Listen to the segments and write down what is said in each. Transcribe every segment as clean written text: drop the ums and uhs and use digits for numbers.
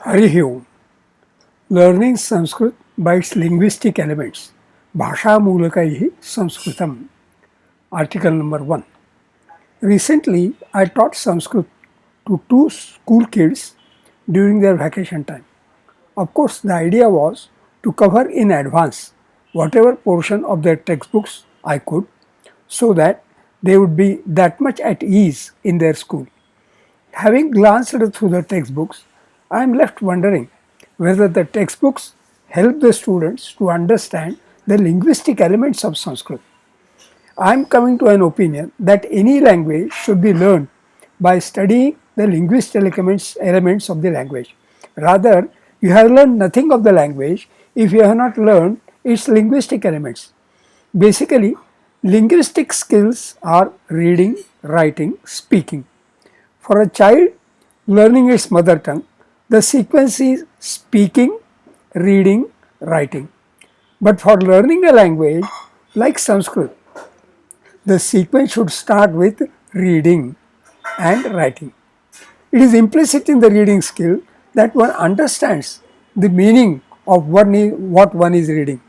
Hari Om. Learning Sanskrit by its linguistic elements. Bhasha Mulakaihi Sanskritam. Article number 1. Recently, I taught Sanskrit to two school kids during their vacation time. Of course, the idea was to cover in advance whatever portion of their textbooks I could, so that they would be that much at ease in their school. Having glanced through the textbooks, I am left wondering whether the textbooks help the students to understand the linguistic elements of Sanskrit. I am coming to an opinion that any language should be learned by studying the linguistic elements of the language. Rather, you have learned nothing of the language if you have not learned its linguistic elements. Basically, linguistic skills are reading, writing, speaking. For a child learning its mother tongue, the sequence is speaking, reading, writing. But for learning a language like Sanskrit, the sequence should start with reading and writing. It is implicit in the reading skill that one understands the meaning of what one is reading,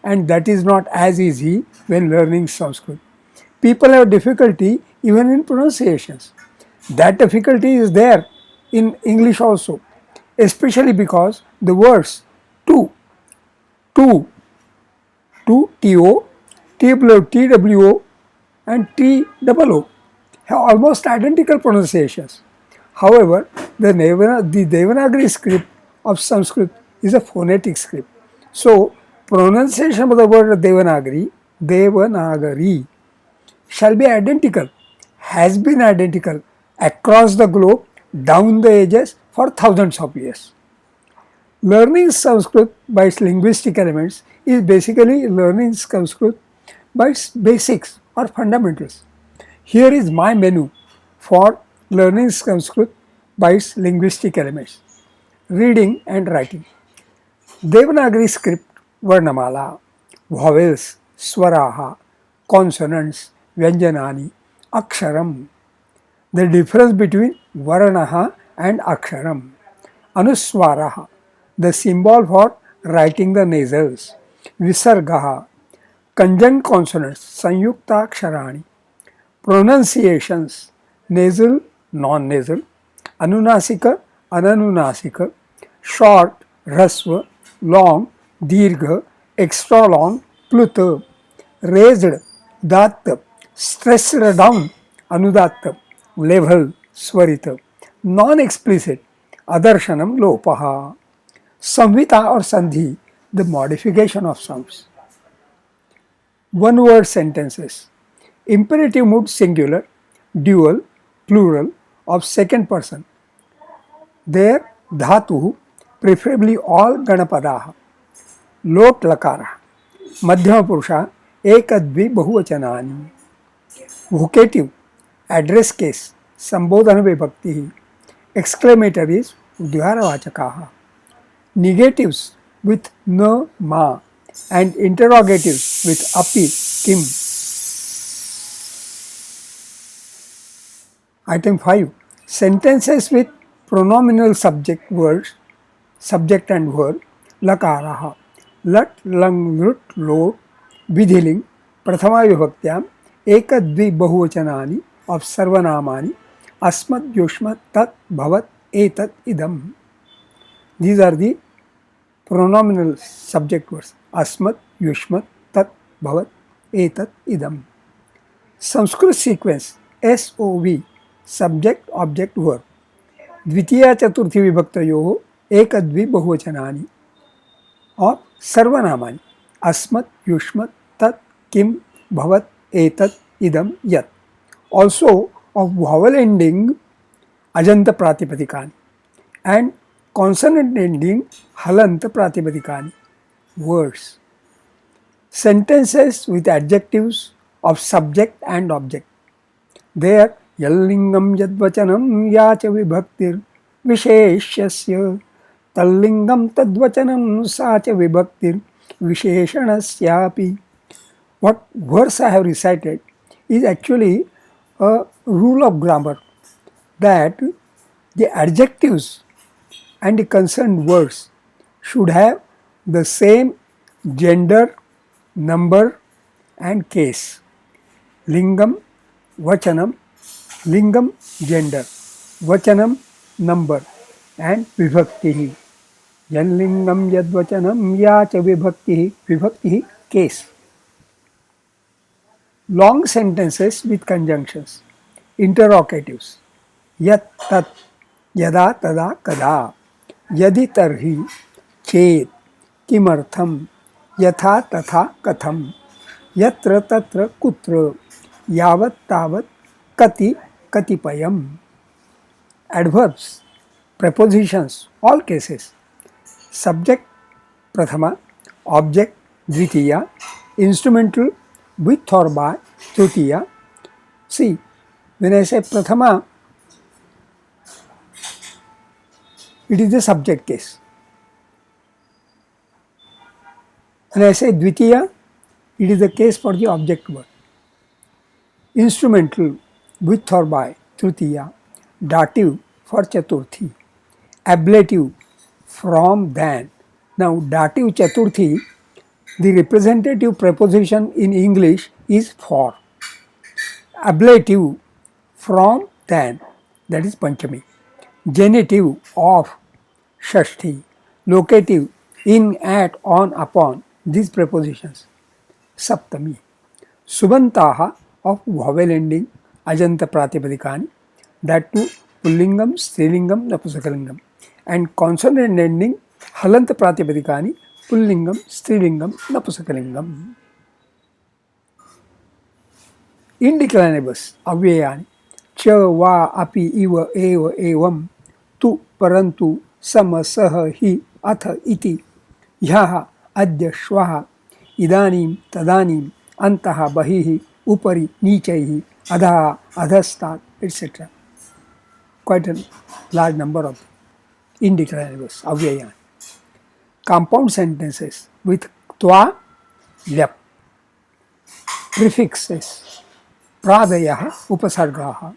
and that is not as easy when learning Sanskrit. People have difficulty even in pronunciations. That difficulty is there in English also, especially because the words to, to, TWO, and TOO have almost identical pronunciations. However, the Devanagari script of Sanskrit is a phonetic script. So, pronunciation of the word Devanagari shall be identical, has been identical across the globe, down the ages for thousands of years. Learning Sanskrit by its linguistic elements is basically learning Sanskrit by its basics or fundamentals. Here is my menu for learning Sanskrit by its linguistic elements. Reading and writing. Devanagari script, Varnamala, vowels, swaraha, consonants, vyanjanani, aksharam. The difference between varanaha and aksharam. Anuswaraha, the symbol for writing the nasals. Visargaha, conjunct consonants, sanyukta aksharani. Pronunciations, nasal, non-nasal. Anunasika, ananunasika. Short, rasva. Long, dirgha. Extra long, pluta. Raised, datta. Stressed down, anudatta. Level, swarita. Non-explicit, adarshanam lopaha. Samhita or sandhi, the modification of sounds. One word sentences. Imperative mood singular, dual, plural of second person. There, dhatu, preferably all ganapadaha. Lot lakara. Madhyama purusha, ekadvi bahuvachanani. Vocative, address case, sambodhana vibhakti. Exclamatories, udhyaravachakaha. Negatives with na, ma, and interrogatives with api, kim. Item 5. Sentences with pronominal subject words, subject and verb, lakaraha. Lat, lang, lut, lot, vidhiling, prathama vibhaktyam, ekadvi bahuvachanani of sarvanamani, asmat, yushmat, tat, bhavat, etat, idam. These are the pronominal subject words. Asmat, yushmat, tat, bhavat, etat, idam. Sanskrit sequence SOV, subject, object, verb. द्वितीय चतुर्थी विभक्तयोः एकद्वि बहुवचनानि और सर्वनामानि अस्मत्, युष्मत्, तत्, किम, भवत्, एतत्, idam, yat. Also of vowel ending ajanta pratipadikani and consonant ending halant pratipadikani. Words. Sentences with adjectives of subject and object. There, yallingam yadvachanam yacha vibhaktir visheshyasya, tallingam tadvachanam sacha vibhaktir visheshanasyapi. What verse I have recited is actually a rule of grammar, that the adjectives and the concerned words should have the same gender, number and case. Lingam, Vachanam, Lingam gender, Vachanam number and Vibhakti. Yanlingam Yadvachanam Ya cha Vibhakti, Vibhakti case. Long sentences with conjunctions. Interrogatives. Yat tat, yada tada kada, yadi tarhi, chet, kimartham, yatha tatha katham, yatra tatra kutra, yavat tavat, kati katipayam. Adverbs, prepositions, all cases. Subject prathama, object dvitiya, instrumental with or by tritiya. See, when I say prathama, it is the subject case. When I say dvitiya, it is the case for the object word. Instrumental with or by tritiya, dative for chaturthi, ablative from than. Now dative chaturthi, the representative preposition in English is for. Ablative from than, that is Panchami. Genitive of Shashti. Locative in, at, on, upon, these prepositions. Saptami. Subantaha of vowel ending Ajanta Pratipadikani, that too Pullingam, Strilingam, Napusakalingam, and consonant ending Halanta Pratipadikani, Pullingam, Strilingam, Napusakalingam. Indeclinables, Avyayani, Cha, Va, Api, Iva, Eva, Evam, Tu, Parantu, Sama, Saha, Hi, Atha, Iti, Yaha, Adya, Shvaha, Idanim, Tadanim, Antaha, Bahihi, Upari, Nichaihi, Adha, Adhastat, etc. Quite a large number of indeclinables, Avyayani. Compound sentences with Twa, Lyap. Prefixes. Pradayah upasargaha.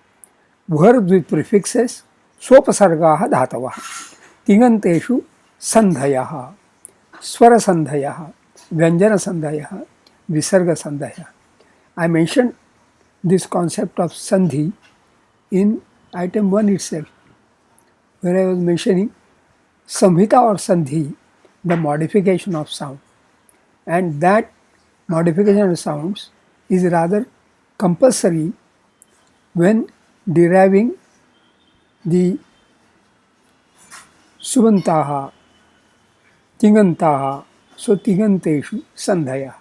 Verbs with prefixes swopasargaha dhatavah. Tinganteshu sandhayaha. Swara sandhayaha. Vyanjana sandhayaha. Visarga sandhaya. I mentioned this concept of sandhi in item 1 itself, where I was mentioning samhita or sandhi, the modification of sound. And that modification of sounds is rather compulsory when deriving the subantaha, tigantaha, so tiganteshu sandhaya,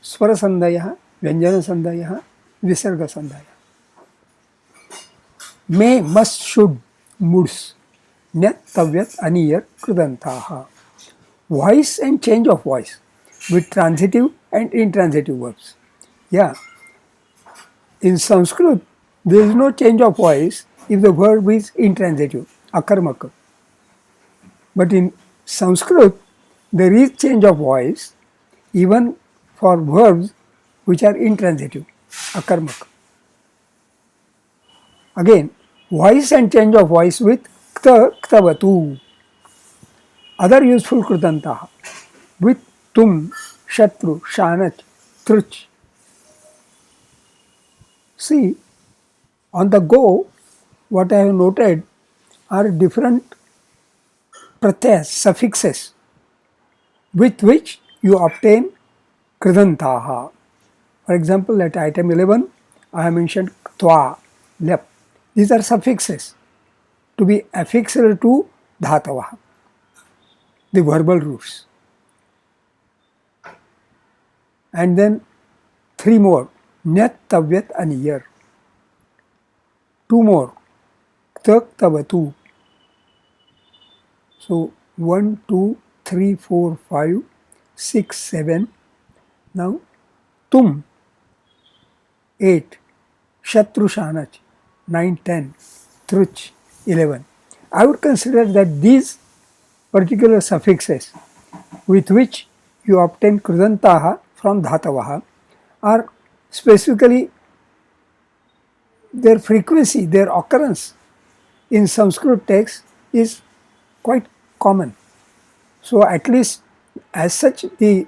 swara sandhaya, vyanjana sandhaya, visarga sandhaya. May, must, should, moods, nyat, tavyat, aniyar, kridantaha. Voice and change of voice with transitive and intransitive verbs. Yeah. In Sanskrit, there is no change of voice if the verb is intransitive, akarmaka. But in Sanskrit, there is change of voice even for verbs which are intransitive, akarmaka. Again, voice and change of voice with kta, ktavatu. Other useful kritantaha with tum, shatru, shanach, truch. See, on the go, what I have noted are different pratyas, suffixes, with which you obtain kridantaha. For example, at item 11, I have mentioned twa, lep. These are suffixes to be affixed to dhatavah, the verbal roots. And then 3 more, nyat, tavyat, aniyar. 2 more, ktak, tavatu. So 1, 2, 3, 4, 5, 6, 7. Now tum, 8, shatru, shanach, 9, 10, truch, 11. I would consider that these particular suffixes with which you obtain kridantaha from dhatavaha are specifically their frequency, their occurrence in Sanskrit text is quite common. So at least as such the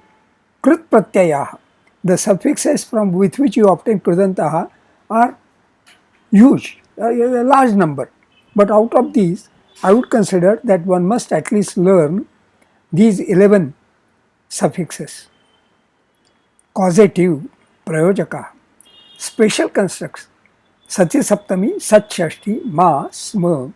Krut pratyaya, the suffixes from with which you obtain Krudantaha are huge, a large number. But out of these, I would consider that one must at least learn these 11 suffixes. Causative, prayojaka, special constructs, Sati Saptami, Sat Shashti, Ma, Sma,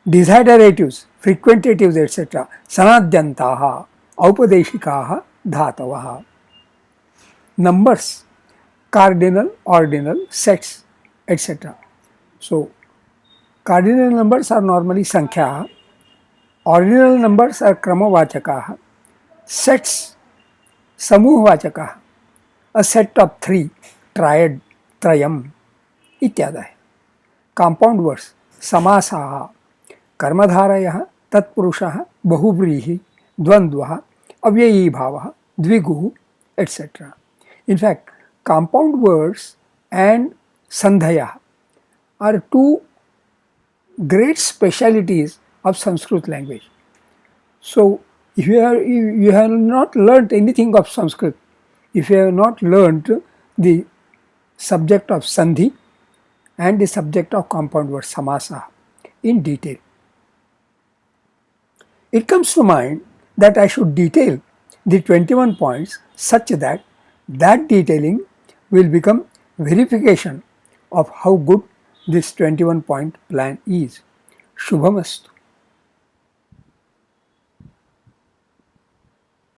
desideratives, frequentatives, etc. Sanadyantaha, Aupadeshikaha, Dhatavaha. Numbers, cardinal, ordinal, sets, etc. So, cardinal numbers are normally Sankhya, ordinal numbers are Kramavachakaha, sets, Samuhvachakaha, a set of three, triad, trayam, ityadaya. Compound words, Samasaha, कर्मधारयः तत्पुरुषः बहुव्रीहि द्वंद्वः अव्ययी भावः द्विगुः etc. In fact, compound words and sandhaya are two great specialities of Sanskrit language. So, if you have not learnt anything of Sanskrit, if you have not learnt the subject of sandhi and the subject of compound words samasa in detail, it comes to mind that I should detail the 21 points such that that detailing will become verification of how good this 21 point plan is. Shubhamastu.